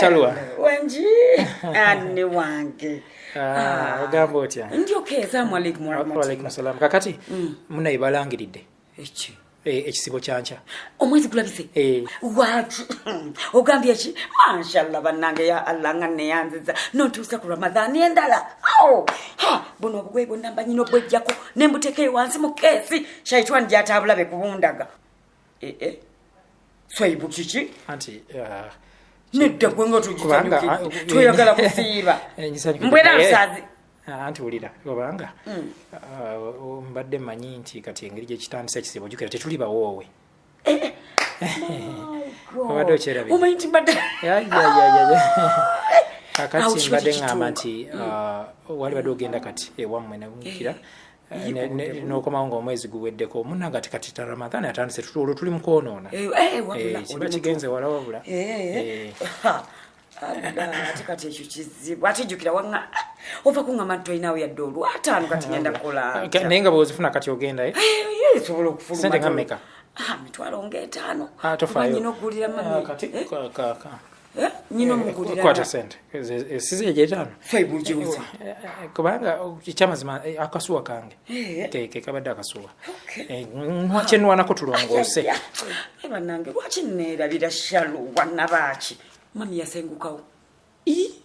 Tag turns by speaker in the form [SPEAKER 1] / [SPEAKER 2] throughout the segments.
[SPEAKER 1] Shalwa.
[SPEAKER 2] Wanji. Ani wange.
[SPEAKER 1] Ogambo otya.
[SPEAKER 2] Ndio keza mwalimu
[SPEAKER 1] Wa alaikum salam. Kakati muna ibalangiridde.
[SPEAKER 2] Echi.
[SPEAKER 1] Ekisibo kyancha.
[SPEAKER 2] Omwezi kulabise. Watu. Ogambye ki? Mashallah banange ya Allah ngane yanziza. Notusa ku Ramadhan endala. Ha, buno bwe bonna nyino bwejjako nembuteke wansi mu kesi. Shaitwan jatabula be kubundaga. Swaibu chichi.
[SPEAKER 1] Anti
[SPEAKER 2] Nedda gwenga tujitanyuka. Tuyagala kusiiba. Mbwera msazi.
[SPEAKER 1] Anti ulira obanga mbadde manyi nti kati engeri gye kitandise ekisibo jukira tetuli bawowe obadde okyerabe
[SPEAKER 2] omanyi nti mbadde
[SPEAKER 1] kakati mbadde ngamba nti wali badde ogenda kati ewammwe nabungikira n'okomawo ng'omwezi guweddeko munanga ti kati Ramadhan atandise olwo tuli mu kwonoona kiba kigenze wala wabula
[SPEAKER 2] kati ekyo kizibu ate jjukira wanga ova kuŋŋama nti toyinawo yadde olwataano kati ngenda kukola
[SPEAKER 1] naye nga bw'ozifuna kati ogenda
[SPEAKER 2] sobola okufuluma
[SPEAKER 1] sente nga mmeka
[SPEAKER 2] mitwalo ng'etaano
[SPEAKER 1] tofaayo
[SPEAKER 2] nyina okugulira mami
[SPEAKER 1] kati
[SPEAKER 2] nyina omugulira
[SPEAKER 1] kwata sente size egy'etaano
[SPEAKER 2] faibujiuza
[SPEAKER 1] kubanga ekyamazima akasuwa kange ke kabadde akasuwa kyenwanako tulongoose
[SPEAKER 2] bannange lwaki neerabira shalu wannabaaki mami yasengukawo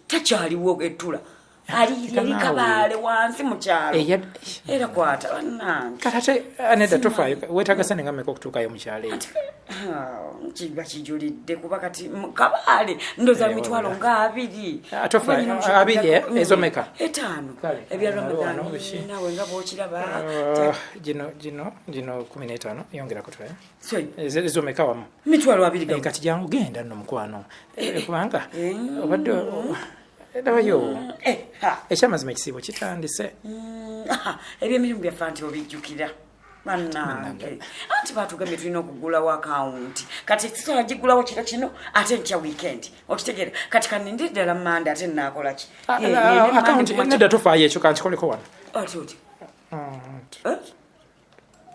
[SPEAKER 2] takyaliwo ettula ali yali kabaale wansi mu kyalo era kwata bannange
[SPEAKER 1] katate anedda tofaayo weetaaga sente nga mmeka okutuukayo mu kyalo ekyo
[SPEAKER 2] kiba kijulidde kuba kati kabaale ndoza mitwalo nga abiri
[SPEAKER 1] abiri ezo meka
[SPEAKER 2] etaano ebya Ramadhan nawe nga bw'okiraba
[SPEAKER 1] gino 15 yongerako twayo ezo meka wamu
[SPEAKER 2] mitwalo abiri
[SPEAKER 1] kati jangu genda nno mukwano kubanga obadde edabayo ekyamazima ekisibo kitandise
[SPEAKER 2] ebyemirimu byaffe nti obijjukira bannange anti batugambye tulina okugulawo akawunti kati kisobola gigulawo kiro kino ate nkya weekend okitegeera kati kanindi ddala manda ate naakola ki
[SPEAKER 1] akawunti nedda tofaayo ekyo kankikoleko wano
[SPEAKER 2] ati oti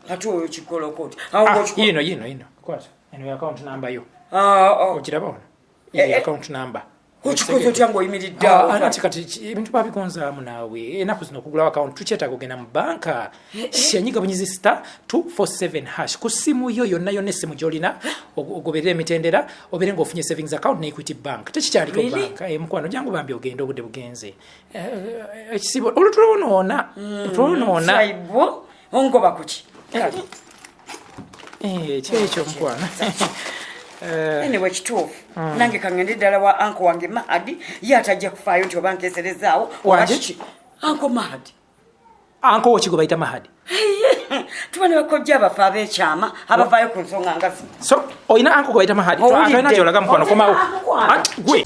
[SPEAKER 2] ate oyo kikoloko oti
[SPEAKER 1] yino kwata eno akawunti namba yo okiraba wano akawunti namba
[SPEAKER 2] okikozo kyange oyimiridde
[SPEAKER 1] ati kati ebintu babigonzaamu naawe enaku zino okugulawo akawunti tukyetaaga ogenda mu banka shanyiga bunyizi *247# ku simu yo yonna essimu gy'olina ogoberera emitendera obeere ng'ofunye savings account ne Equity Bank tekikyaliko banka mukwano jangu bambi ogenda obudde bugenze ekisibo olutuloonoona
[SPEAKER 2] saibo ongoba kuki
[SPEAKER 1] kyekyo mukwano
[SPEAKER 2] anyway kituufu nange kangende ddala wa anko wange Mahadi ye atajja kufaayo nti oba nkeserezaawo
[SPEAKER 1] waki
[SPEAKER 2] anko Mahadi
[SPEAKER 1] anko wo kigo bayita Mahadi
[SPEAKER 2] tuba ne bakojja abafa ab'ekyama abavaayo ku nsonga nga zino
[SPEAKER 1] so oyina anko gwe bayita Mahadi twalina gyolaga mukwano komawo gwe